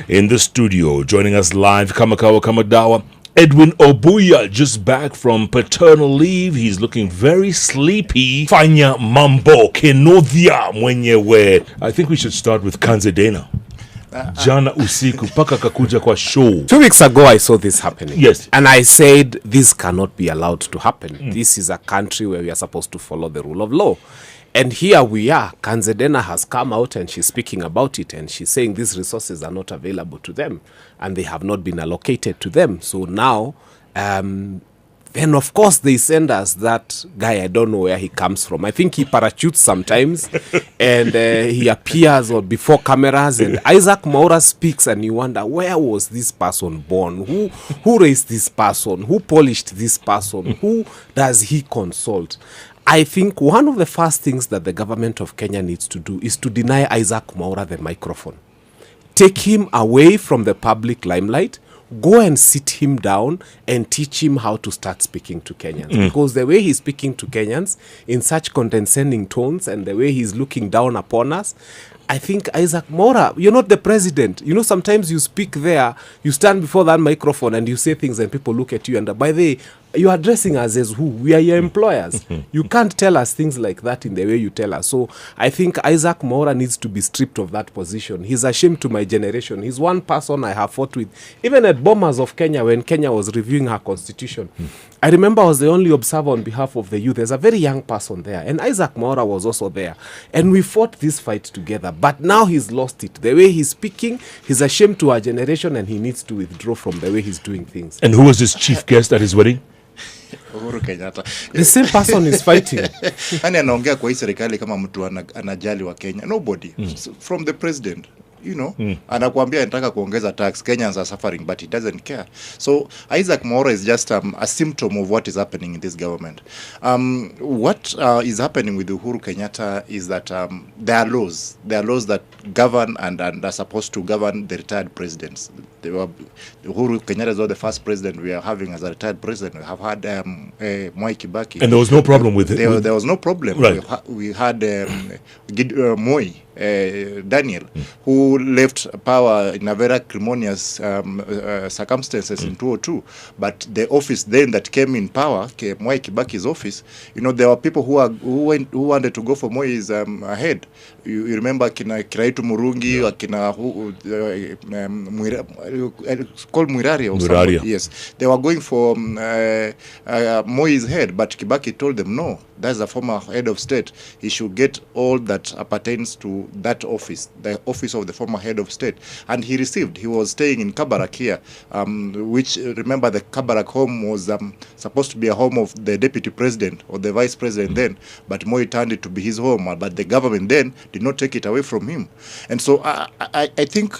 in the studio. Joining us live, Kamakawa Kamadawa, Edwin Obuya, just back from paternal leave. He's looking very sleepy. Fanya Mambo, Kenovia Mwenyewe. I think we should start with Kanzedena. Jana usiku paka kakuja kwa show. 2 weeks ago I saw this happening. Yes. And I said this cannot be allowed to happen. This is a country where we are supposed to follow the rule of law. And here we are. Kanzedena has come out and she's speaking about it, and she's saying these resources are not available to them and they have not been allocated to them. So now, then of course they send us that guy. I don't know where he comes from. I think he parachutes sometimes and he appears before cameras, and Isaac Mwaura speaks and you wonder, where was this person born? Who raised this person? Who polished this person? Who does he consult? I think one of the first things that the government of Kenya needs to do is to deny Isaac Mwaura the microphone. Take him away from the public limelight. Go and sit him down and teach him how to start speaking to Kenyans. Because the way he's speaking to Kenyans in such condescending tones and the way he's looking down upon us, I think Isaac Mwaura, you're not the president. You know, sometimes you speak there, you stand before that microphone and you say things and people look at you and by the way, you're addressing us as who? We are your employers. You can't tell us things like that in the way you tell us. So I think Isaac Mwaura needs to be stripped of that position. He's a shame to my generation. He's one person I have fought with. Even at Bombers of Kenya, when Kenya was reviewing her constitution, I remember I was the only observer on behalf of the youth. There's a very young person there, and Isaac Mwaura was also there. And we fought this fight together. But now he's lost it. The way he's speaking, he's a shame to our generation, and he needs to withdraw from the way he's doing things. And who was his chief guest at his wedding? Uhuru Kenyatta. The same person is fighting. Nani anaongea kwa hii serikali kama mtu anajali wa Kenya? Nobody. So, from the president, you know, anakuambia anataka kuongeza tax. Kenyans are suffering, but he doesn't care. So Isaac Mwaura is just a symptom of what is happening in this government. What is happening with Uhuru Kenyatta is that there are laws that govern and are supposed to govern the retired presidents. Uhuru Kenyatta is not the first president we are having as a retired president. We have had Mwai Kibaki. And there was no problem with it. There was no problem. Right. We had Moi. Daniel, who left power in a very acrimonious circumstances in 2002, but the office then that came in power, Mwai Kibaki's office, you know, there were people who wanted to go for Moi's ahead. You remember Kiraitu Murungi, called Mwirari or somebody. Yes, they were going for Moi's head, but Kibaki told them no. That's the former head of state. He should get all that appertains to that office, the office of the former head of state. And he received. He was staying in Kabarak here, which, remember, the Kabarak home was supposed to be a home of the deputy president or the vice president then, but Moi turned it to be his home. But the government then did not take it away from him. And so I think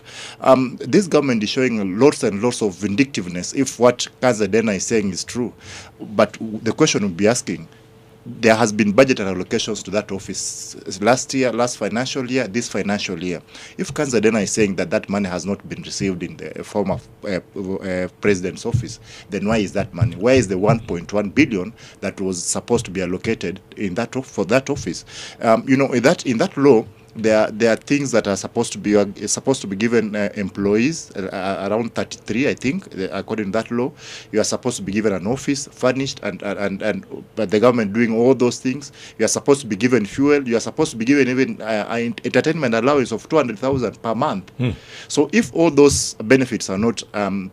this government is showing lots and lots of vindictiveness if what Kanzedena is saying is true. But the question we'll be asking, there has been budget allocations to that office last year, last financial year, this financial year. If Kanzedena is saying that money has not been received in the form of president's office, then why is that money? Where is the 1.1 billion that was supposed to be allocated in that for that office? You know, in that law, there are things that are supposed to be given employees around 33, I think, according to that law. You are supposed to be given an office furnished and but the government doing all those things. You are supposed to be given fuel. You are supposed to be given even entertainment allowance of 200,000 per month. So if all those benefits are not,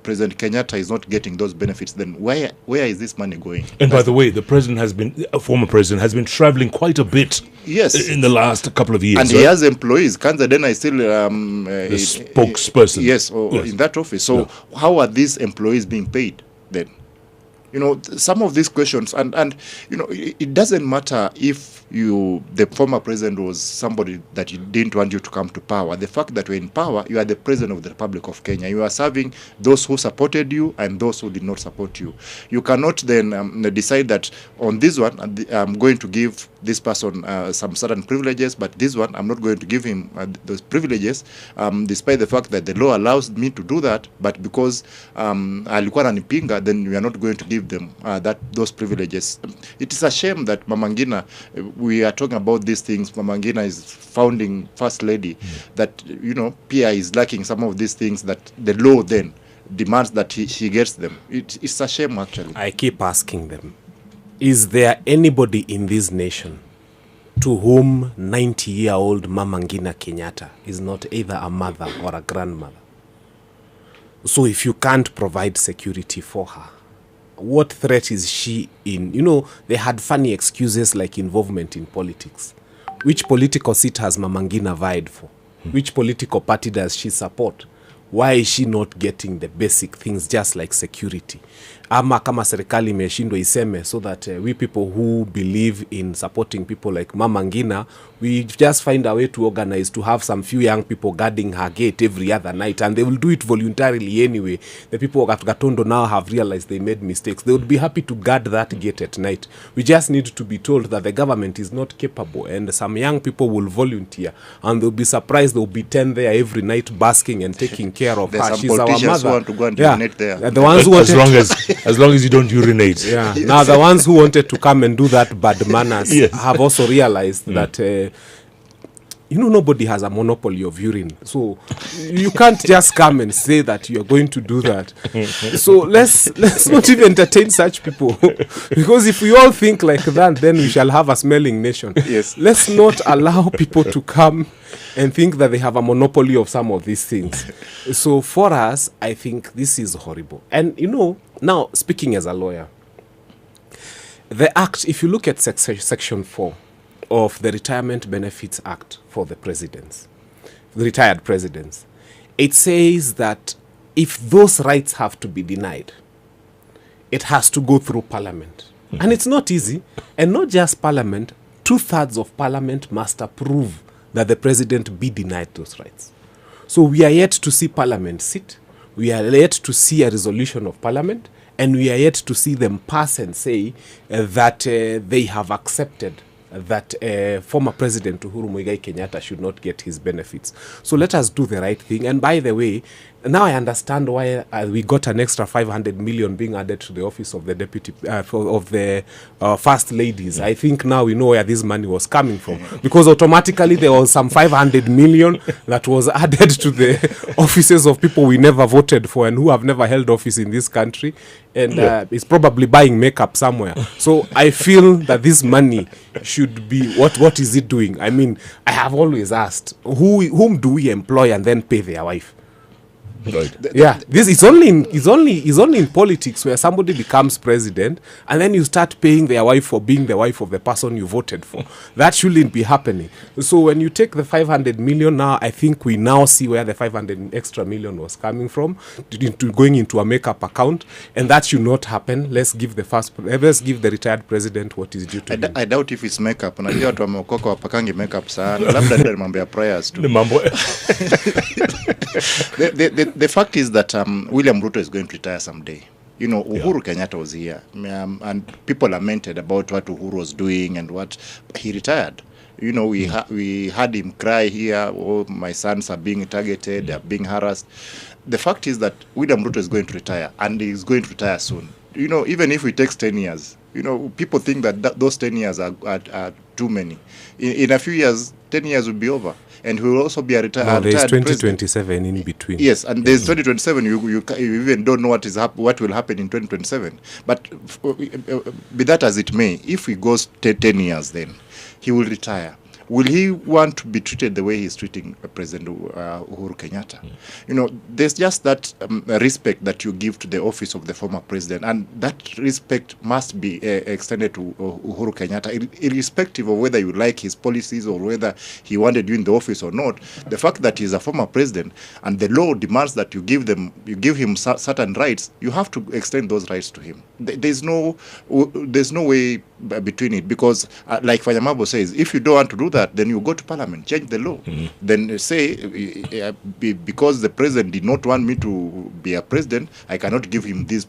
President Kenyatta is not getting those benefits, then where is this money going? And by the way, the president former president has been traveling quite a bit. Yes, in the last couple of years, and he has employees. Kanzedena is still the spokesperson. Yes, in that office. So how are these employees being paid then? You know, some of these questions, and you know, it doesn't matter if the former president was somebody that you didn't want you to come to power. The fact that you're in power, you are the president of the Republic of Kenya. You are serving those who supported you and those who did not support you. You cannot then decide that on this one, I'm going to give this person some certain privileges, but this one, I'm not going to give him those privileges, despite the fact that the law allows me to do that, but because alikuwa ananipinga, then we are not going to give give them those privileges. It is a shame that Mama Ngina, we are talking about these things. Mama Ngina is founding first lady, that Pia is lacking some of these things that the law then demands that she gets them. It's a shame, actually. I keep asking them, is there anybody in this nation to whom 90-year-old Mama Ngina Kenyatta is not either a mother or a grandmother? So if you can't provide security for her, what threat is she in? They had funny excuses like involvement in politics. Which political seat has Mama Ngina vied for? Which political party does she support? Why is she not getting the basic things just like security? Ama kama serikali imeshindwa iseme, so that we people who believe in supporting people like Mama Ngina, we just find a way to organize to have some few young people guarding her gate every other night, and they will do it voluntarily anyway. The people at Gatondo now have realized they made mistakes. They would be happy to guard that gate at night. We just need to be told that the government is not capable, and some young people will volunteer, and they'll be surprised they'll be 10 there every night basking and taking care of her. She's our mother. Want to go and urinate there. The ones who as long as you don't urinate. Yeah. Yes. Now the ones who wanted to come and do that bad manners have also realized that nobody has a monopoly of urine. So you can't just come and say that you're going to do that. So let's not even entertain such people. Because if we all think like that, then we shall have a smelling nation. Yes. Let's not allow people to come and think that they have a monopoly of some of these things. So for us, I think this is horrible. And now speaking as a lawyer, the act, if you look at section 4 of the Retirement Benefits Act for the presidents, the retired presidents, it says that if those rights have to be denied, it has to go through Parliament. And it's not easy. And not just Parliament, 2/3 of Parliament must approve that the president be denied those rights. So we are yet to see Parliament sit. We are yet to see a resolution of Parliament. And we are yet to see them pass and say that they have accepted that former President Uhuru Muigai Kenyatta should not get his benefits. So let us do the right thing. And by the way, now I understand why we got an extra 500 million being added to the office of the deputy of the first ladies. I think now we know where this money was coming from, because automatically there was some 500 million that was added to the offices of people we never voted for and who have never held office in this country, and is probably buying makeup somewhere. So I feel that this money should be, what is it doing? I mean, I have always asked, whom do we employ and then pay their wife? Right. This is only in politics where somebody becomes president and then you start paying their wife for being the wife of the person you voted for. That shouldn't be happening. So when you take the 500 million now, I think we now see where the 500 extra million was coming from, going into a makeup account, and that should not happen. Let's give the retired president what is due to him. I doubt if it's makeup. Unajua watu wameokoka wapakangi makeup sana. Labda ndio mambo ya prayers tu. The fact is that William Ruto is going to retire someday. Uhuru Kenyatta was here, and people lamented about what Uhuru was doing and what he retired. We had him cry here, oh, my sons are being targeted, they are being harassed. The fact is that William Ruto is going to retire, and he is going to retire soon. Even if it takes 10 years, people think that those 10 years are too many. In a few years, 10 years will be over. And he will also be a retired president. There's 2027 in between. Yes, and there's 2027. You even don't know what will happen in 2027. But be that as it may, if he goes 10 years, then he will retire. Will he want to be treated the way he's treating President Uhuru Kenyatta? There's just that respect that you give to the office of the former president, and that respect must be extended to Uhuru Kenyatta, irrespective of whether you like his policies or whether he wanted you in the office or not. The fact that he's a former president and the law demands that you give him certain rights, you have to extend those rights to him. There's no way between it, because like Fanyamabo says, if you don't want to do that, then you go to Parliament, change the law. Then say, because the president did not want me to be a president, I cannot give him these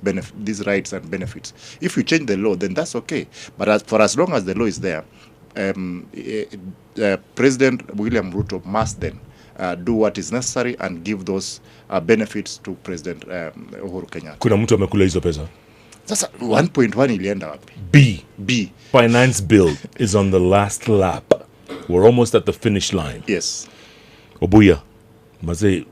rights and benefits. If you change the law, then that's okay. But for as long as the law is there, President William Ruto must then do what is necessary and give those benefits to President Uhuru Kenyatta. Kuna mtu amekula hizo pesa? Sasa 1.1 ilienda wapi? B. Finance bill is on the last lap. We're almost at the finish line. Yes. Obuya, Maze,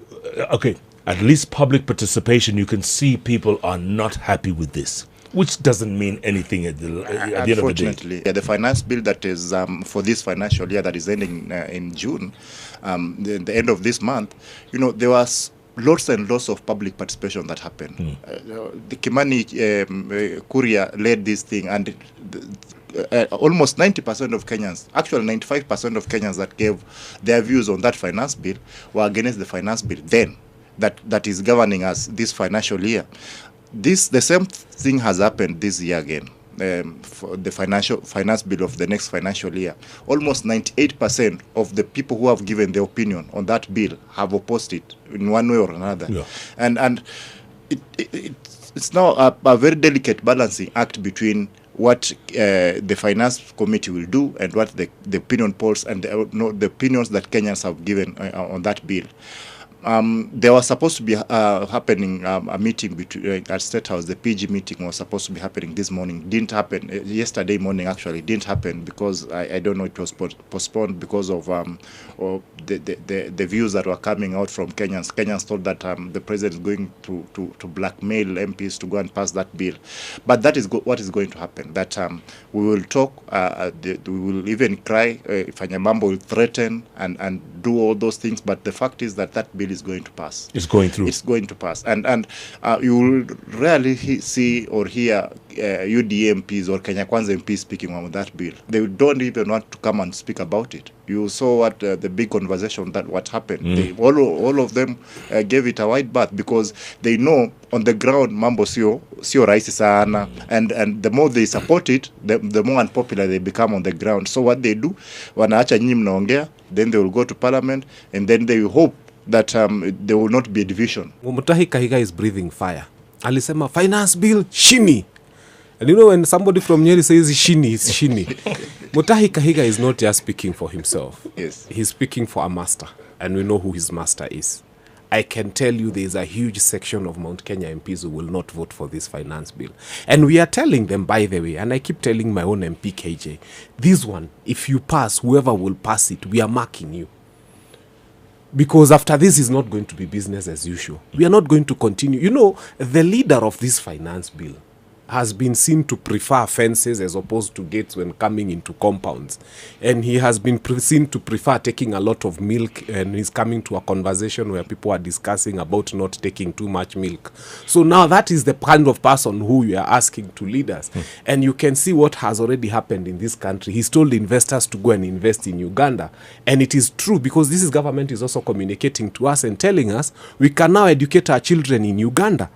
okay, at least public participation, you can see people are not happy with this, which doesn't mean anything at the end of the day. Unfortunately, the finance bill that is for this financial year that is ending in June, the end of this month, there was lots and lots of public participation that happened. The Kimani Kuria led this thing, and almost 90% of Kenyans, actually 95% of Kenyans that gave their views on that finance bill were against the finance bill then that is governing us this financial year. The same thing has happened this year again. For the finance bill of the next financial year, almost 98% of the people who have given their opinion on that bill have opposed it in one way or another. Yeah. And it's now a very delicate balancing act between what the finance committee will do and what the opinion polls and the opinions that Kenyans have given on that bill. There was supposed to be happening a meeting between at State House. The PG meeting was supposed to be happening this morning. Didn't happen. Yesterday morning, actually, didn't happen because I don't know, it was postponed because of the views that were coming out from Kenyans. Kenyans thought that the president is going to blackmail MPs to go and pass that bill. But that is what is going to happen. That we will talk, we will even cry, Fanyamambo will threaten and do all those things. But the fact is that bill is going to pass. It's going through. It's going to pass. And you will rarely see or hear UDA MPs or Kenya Kwanza MPs speaking on that bill. They don't even want to come and speak about it. You saw what the big conversation that what happened. They, all of them gave it a wide berth because they know on the ground mambo sio rahisi sana, and the more they support it, the more unpopular they become on the ground. So what they do, wanaacha nyinyi mnaongea, then they will go to parliament, and then they hope that there will not be a division. Mutahi Kahiga is breathing fire. Alisema finance bill shini. And when somebody from Nyeri says shini, it's shini. Mutahi Kahiga is not just speaking for himself. Yes. He's speaking for a master. And we know who his master is. I can tell you there is a huge section of Mount Kenya MPs who will not vote for this finance bill. And we are telling them, by the way, and I keep telling my own MP KJ, this one, if you pass, whoever will pass it, we are marking you. Because after this is not going to be business as usual. We are not going to continue. The leader of this finance bill has been seen to prefer fences as opposed to gates when coming into compounds. And he has been seen to prefer taking a lot of milk, and he's coming to a conversation where people are discussing about not taking too much milk. So now that is the kind of person who you are asking to lead us. And you can see what has already happened in this country. He's told investors to go and invest in Uganda. And it is true, because this government is also communicating to us and telling us we can now educate our children in Uganda.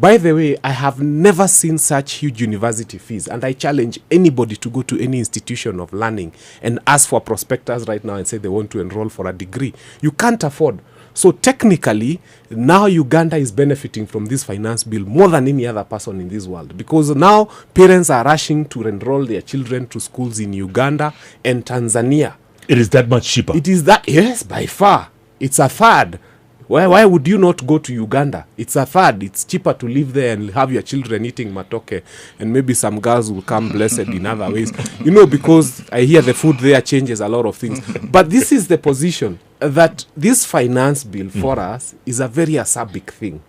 By the way, I have never seen such huge university fees, and I challenge anybody to go to any institution of learning and ask for prospectors right now and say they want to enroll for a degree. You can't afford. So technically, now Uganda is benefiting from this finance bill more than any other person in this world, because now parents are rushing to enroll their children to schools in Uganda and Tanzania. It is that much cheaper. It is that, yes, by far. It's a third. Why would you not go to Uganda? It's a third. It's cheaper to live there and have your children eating matoke, and maybe some girls will come blessed in other ways. Because I hear the food there changes a lot of things. But this is the position, that this finance bill for us is a very acerbic thing.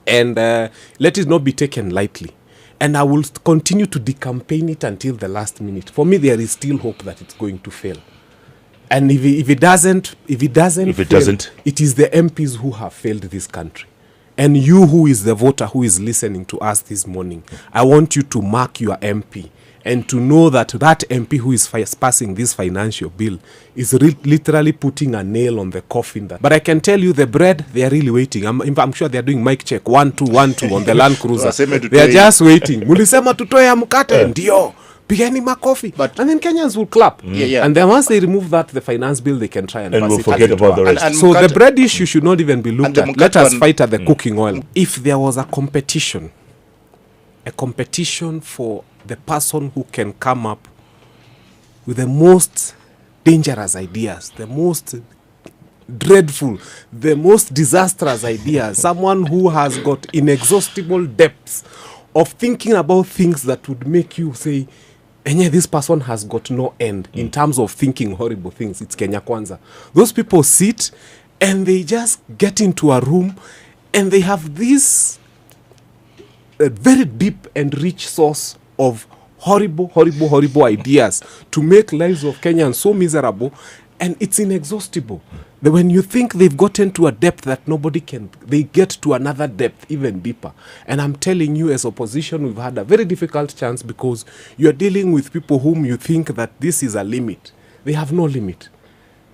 And let it not be taken lightly. And I will continue to decampaign it until the last minute. For me, there is still hope that it's going to fail. And if it doesn't, it is the MPs who have failed this country. And you, who is the voter who is listening to us this morning, I want you to mark your MP and to know that MP who is passing this financial bill is literally putting a nail on the coffin. But I can tell you, the bread, they are really waiting. I'm sure they are doing mic check 1 2 1 2 on the Land Cruiser. They are just waiting. Mulisema tutoe ya mkate, ndio. Pigeni makofi. And then Kenyans will clap. And then once they remove that, the finance bill, they can try and pass we'll it. forget about the rest. So the bread issue should not even be looked at. Let us fight at the cooking oil. If there was a competition for the person who can come up with the most dangerous ideas, the most dreadful, the most disastrous ideas, someone who has got inexhaustible depths of thinking about things that would make you say, and yeah, this person has got no end in terms of thinking horrible things. It's Kenya Kwanza. Those people sit and they just get into a room and they have this very deep and rich source of horrible ideas to make lives of Kenyans so miserable, and it's inexhaustible. When you think they've gotten to a depth that nobody can, they get to another depth even deeper. And I'm telling you, as opposition, we've had a very difficult chance because you're dealing with people whom you think that this is a limit. They have no limit.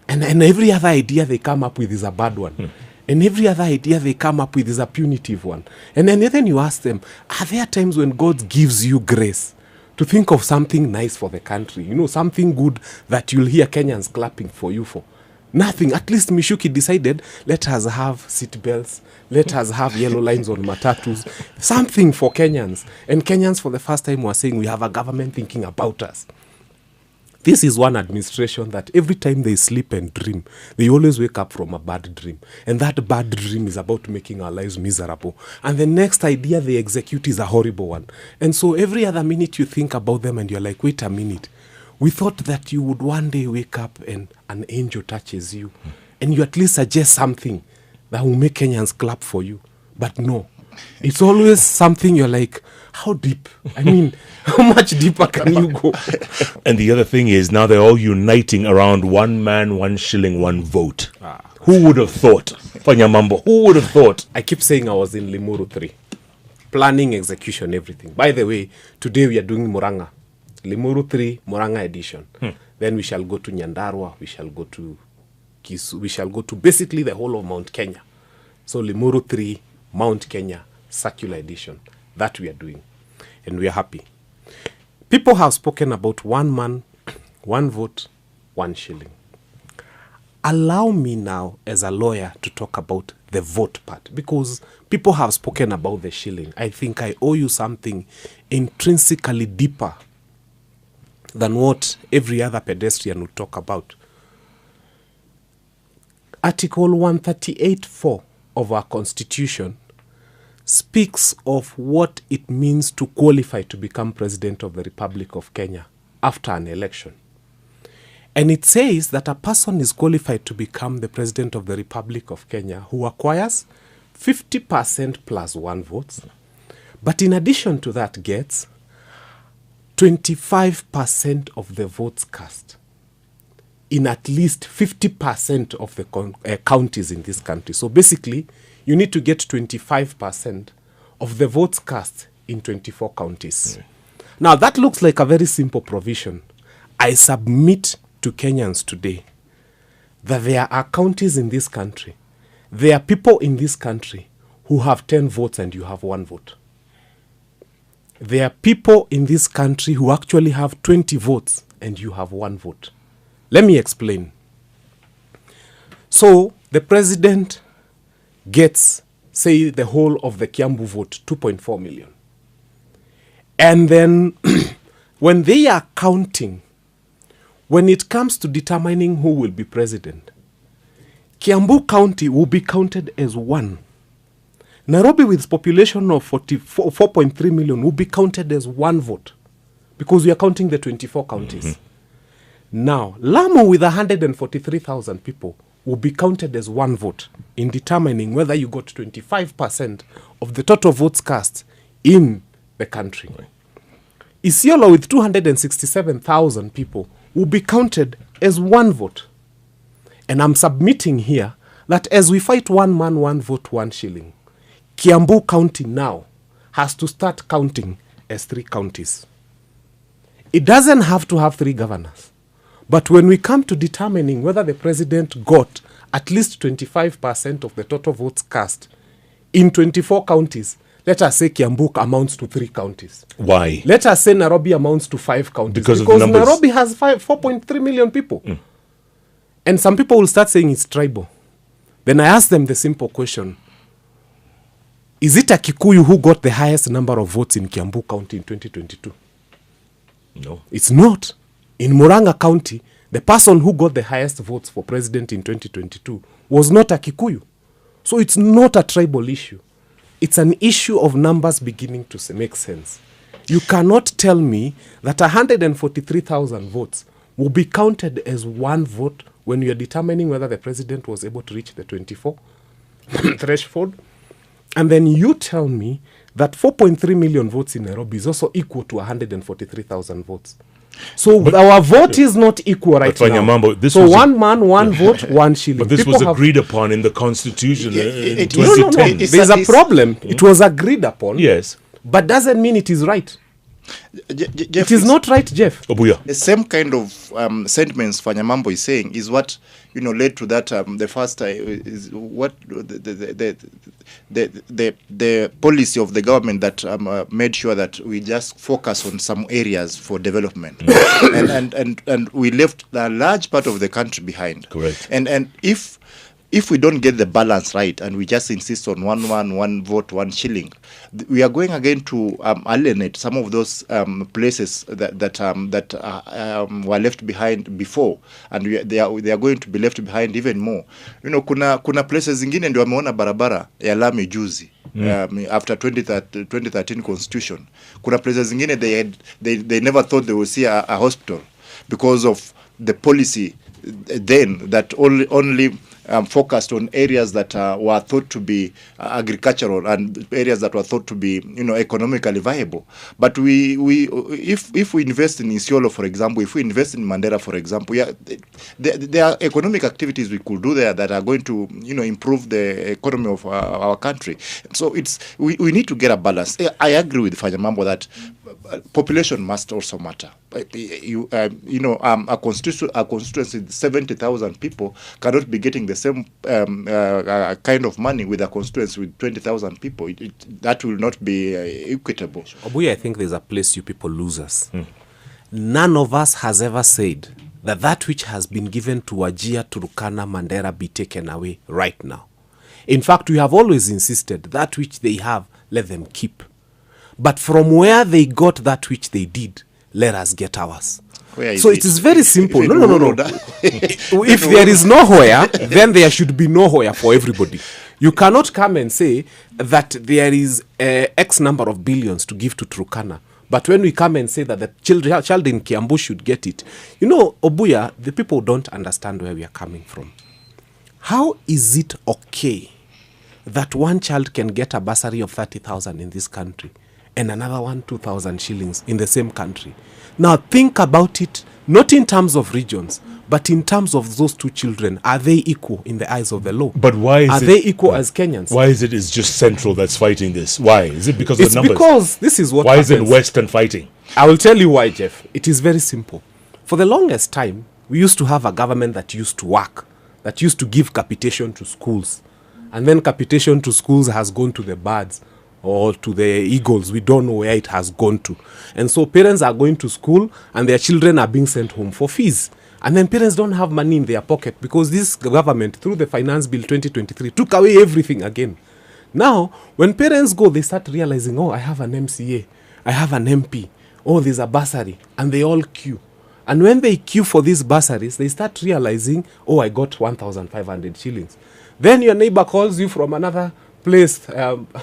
And every other idea they come up with is a bad one. And every other idea they come up with is a punitive one. And then you ask them, are there times when God gives you grace to think of something nice for the country? You know, something good that you'll hear Kenyans clapping for you for. Nothing. At least Mishuki decided, let us have seat belts, let us have yellow lines on matatus, something for Kenyans. And Kenyans for the first time were saying, we have a government thinking about us. This is one administration that every time they sleep and dream, they always wake up from a bad dream. And that bad dream is about making our lives miserable. And the next idea they execute is a horrible one. And so every other minute you think about them and you're like, wait a minute. We thought that you would one day wake up and an angel touches you. And you at least suggest something that will make Kenyans clap for you. But no. It's always something you're like, how deep? I mean, how much deeper can you go? And the other thing is, now they're all uniting around one man, 1 shilling, 1 vote. Who would have thought? Fanyamambo, who would have thought? I keep saying I was in Limuru 3. Planning, execution, everything. By the way, today we are doing Muranga. Limuru 3, Muranga edition. Then we shall go to Nyandarua, we shall go to Kisu, we shall go to basically the whole of Mount Kenya. So Limuru 3, Mount Kenya, circular edition. That we are doing. And we are happy. People have spoken about 1 man, 1 vote, 1 shilling. Allow me now, as a lawyer, to talk about the vote part. Because people have spoken about the shilling. I think I owe you something intrinsically deeper than what every other pedestrian would talk about. Article 138(4) of our Constitution speaks of what it means to qualify to become President of the Republic of Kenya after an election. And it says that a person is qualified to become the President of the Republic of Kenya who acquires 50% plus 1 vote, but in addition to that gets 25% of the votes cast in at least 50% of the counties in this country. So basically, you need to get 25% of the votes cast in 24 counties. Now, that looks like a very simple provision. I submit to Kenyans today that there are counties in this country, there are people in this country who have 10 votes and you have 1 vote. There are people in this country who actually have 20 votes and you have 1 vote. Let me explain. So, the president gets, say, the whole of the Kiambu vote, 2.4 million. And then, when they are counting, when it comes to determining who will be president, Kiambu County will be counted as 1. Nairobi, with its population of 4.3 million, will be counted as 1 vote because we are counting the 24 counties. Now, Lamu, with 143,000 people, will be counted as 1 vote in determining whether you got 25% of the total votes cast in the country. Isiolo, with 267,000 people, will be counted as 1 vote. And I'm submitting here that as we fight 1 man, 1 vote, 1 shilling, Kiambu County now has to start counting as 3 counties. It doesn't have to have 3 governors. But when we come to determining whether the president got at least 25% of the total votes cast in 24 counties, let us say Kiambu amounts to 3 counties. Why? Let us say Nairobi amounts to 5 counties. Because of the numbers. Nairobi has 4.3 million people. And some people will start saying it's tribal. Then I ask them the simple question. Is it a Kikuyu who got the highest number of votes in Kiambu County in 2022? No. It's not. In Muranga County, the person who got the highest votes for president in 2022 was not a Kikuyu. So it's not a tribal issue. it's an issue of numbers beginning to make sense. You cannot tell me that 143,000 votes will be counted as one vote when you are determining whether the president was able to reach the 24 threshold. And then you tell me that 4.3 million votes in Nairobi is also equal to 143,000 votes. So our vote is not equal right now. Mambo, so one man, one vote, one shilling. But this was agreed upon in the Constitution in 2010. There's a problem. It was agreed upon. Yes. But doesn't mean it is right. Jeff, it is not right, Jeff. Obuya. The same kind of sentiments Fanyamambo is saying is what led to that. The first is what the policy of the government that made sure that we just focus on some areas for development, and we left a large part of the country behind. Correct. And if we don't get the balance right and we just insist on one vote, one shilling, we are going again to alienate some of those places that were left behind before, and they are going to be left behind even more. Kuna places zingine ndio wameona barabara ya lami juzi. After 2013 constitution, kuna places zingine they never thought they would see a hospital because of the policy then that only focused on areas that were thought to be agricultural and areas that were thought to be economically viable. But if we invest in Isiolo, for example, if we invest in Mandera, for example, there are economic activities we could do there that are going to improve the economy of our country. So we need to get a balance. I agree with Fanyamambo that population must also matter. A constituency 70,000 people cannot be getting the same kind of money with a constituency with 20,000 people. That will not be equitable. Obuya, I think there's a place you people lose us. None of us has ever said that which has been given to Wajir, Turkana, Mandera be taken away right now. In fact, we have always insisted that which they have, let them keep. But from where they got that which they did, let us get ours. So it is very simple. No. If there is nowhere, then there should be nowhere for everybody. You cannot come and say that there is X number of billions to give to Turkana. But when we come and say that the child in Kiambu should get it, Obuya, the people don't understand where we are coming from. How is it okay that one child can get a bursary of 30,000 in this country and another one 2,000 shillings in the same country? Now think about it, not in terms of regions, but in terms of those two children. Are they equal in the eyes of the law? But why is Are they equal as Kenyans? Why is it's just Central that's fighting this? Why? Is it because of the numbers? It's because this is what Why happens. isn't Western fighting? I will tell you why, Jeff. It is very simple. For the longest time, we used to have a government that used to work, that used to give capitation to schools. And then capitation to schools has gone to the birds or to the eagles. We don't know where it has gone to. And so parents are going to school and their children are being sent home for fees. And then parents don't have money in their pocket because this government, through the Finance Bill 2023, took away everything again. Now, when parents go, they start realizing, I have an MCA, I have an MP, there's a bursary, and they all queue. And when they queue for these bursaries, they start realizing, I got 1,500 shillings. Then your neighbor calls you from another place,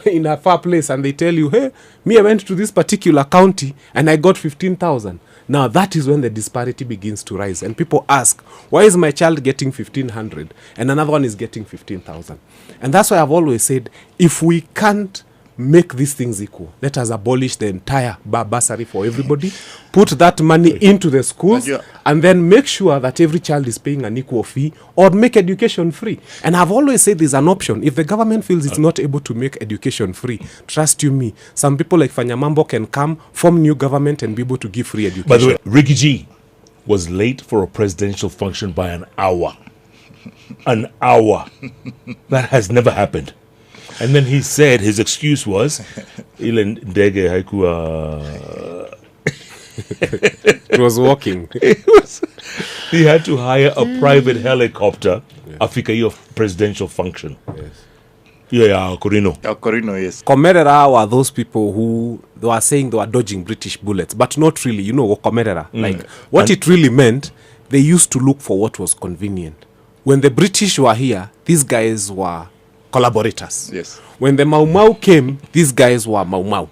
in a far place, and they tell you, hey, I went to this particular county and I got 15,000. Now that is when the disparity begins to rise, and people ask, why is my child getting 1,500 and another one is getting 15,000? And that's why I've always said, if we can't make these things equal, let us abolish the entire bursary for everybody, put that money into the schools, and then make sure that every child is paying an equal fee, or make education free. And I've always said there's an option. If the government feels it's not able to make education free, trust you me, some people like Fanyamambo can come, form new government, and be able to give free education. By the way, Ricky G was late for a presidential function by an hour. An hour. That has never happened. And then he said his excuse was, it was walking. He had to hire a private helicopter after a presidential function. Yes. Corino. Corino, yes. Komerera were those people who they were saying they were dodging British bullets, but not really. Komerera. Like what it really meant, they used to look for what was convenient. When the British were here, these guys were collaborators. Yes. When the Mau Mau came, these guys were Mau Mau.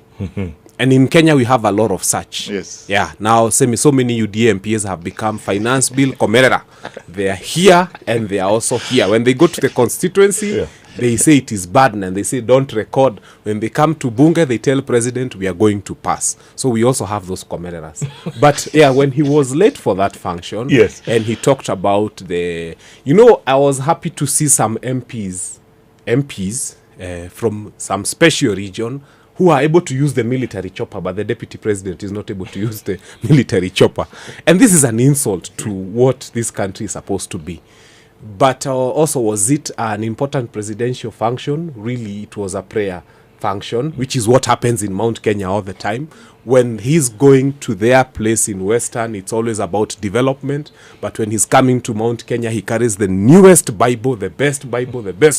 And in Kenya, we have a lot of such. Yes. Yeah. Now, so many UDA MPs have become finance bill comerera. They are here and they are also here. When they go to the constituency, they say it is burden and they say don't record. When they come to Bunge, they tell president we are going to pass. So we also have those comereras. But yeah, when he was late for that function, and he talked about the, I was happy to see some MPs from some special region who are able to use the military chopper, but the deputy president is not able to use the military chopper. And this is an insult to what this country is supposed to be. But also, was it an important presidential function? Really, it was a prayer function, which is what happens in Mount Kenya all the time. When he's going to their place in Western, it's always about development. But when he's coming to Mount Kenya, he carries the newest Bible, the best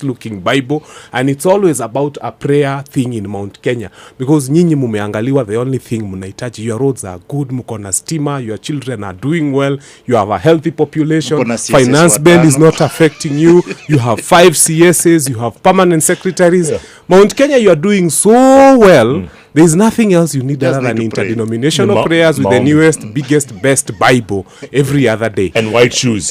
looking Bible. And it's always about a prayer thing in Mount Kenya. Because nyinyi mumeangaliwa, the only thing munahitaji, your roads are good, muko na stima, your children are doing well, you have a healthy population, finance bill is not affecting you, you have 5 CSs, you have permanent secretaries. Mount Kenya, you are doing so well. There is nothing else you need other than interdenominational prayers with the newest, biggest, best Bible every other day. And white shoes.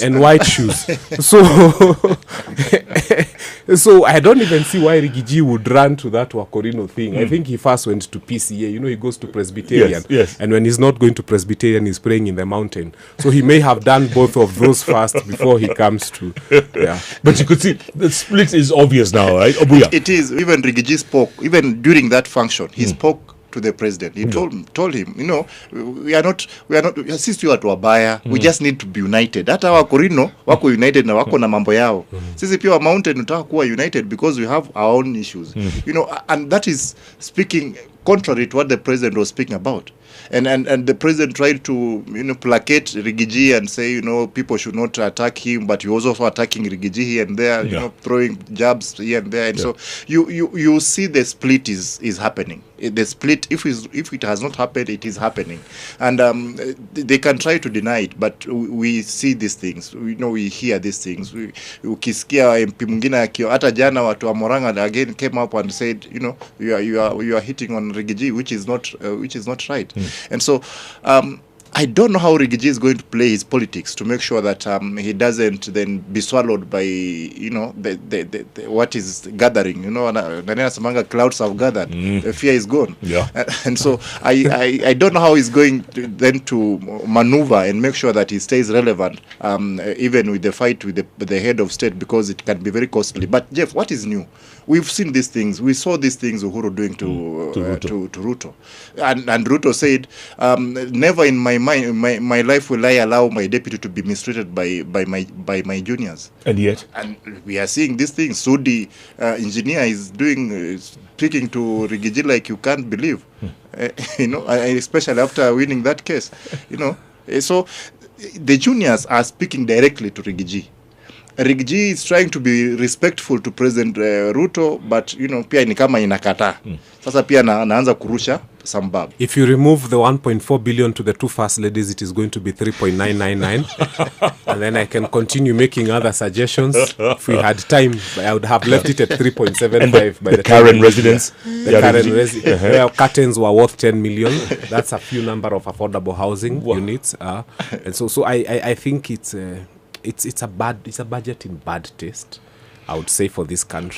So I don't even see why Rigiji would run to that Wakorino thing. I think he first went to PCA. He goes to Presbyterian. Yes. And when he's not going to Presbyterian, he's praying in the mountain. So he may have done both of those first before he comes to... Yeah. But you could see the split is obvious now, right? Obuya. It is. Even Rigiji spoke, even during that function, he spoke to the president. He told him, we are not sisi watu wabaya, we just need to be united. Hata Wakorino wako united na wako na mambo yao. Sisi pia wa mountain tunataka kuwa united because we have our own issues. And that is speaking contrary to what the president was speaking about. And the president tried to placate Rigiji and say people should not attack him, but he was also attacking Rigiji here and there, throwing jabs here and there. And so you see the split is happening. The split, if it has not happened, it is happening. And they can try to deny it, but we see these things. We hear these things. Ukisikia MP mwingine akio, hata jana watu wa Moranga again came up and said, you are hitting on Rigiji, which is not right. And so I don't know how Rigiji is going to play his politics to make sure that he doesn't then be swallowed by the what is gathering. Clouds have gathered. The fear is gone. And so I don't know how he's going to maneuver and make sure that he stays relevant, even with the fight with the head of state, because it can be very costly. But Jeff, what is new? We've seen these things. We saw these things Uhuru doing to Ruto. And Ruto said, never in my life will I allow my deputy to be mistreated by my juniors. And yet? And we are seeing these things. Sudi, engineer, is doing, speaking to Rigiji like you can't believe. Especially after winning that case. So the juniors are speaking directly to Rigiji. Rigiji is trying to be respectful to President Ruto, but pia ni kama inakataa. Sasa pia naanza kurusha some bag. If you remove the 1.4 billion to the 2 first ladies, it is going to be 3.999. And then I can continue making other suggestions. If we had time, I would have left it at 3.75 by the Karen residence. The Karen residence. Where curtains were worth 10 million. That's a few number of affordable housing units. And so I think it's a budget in bad taste, I would say, for this country.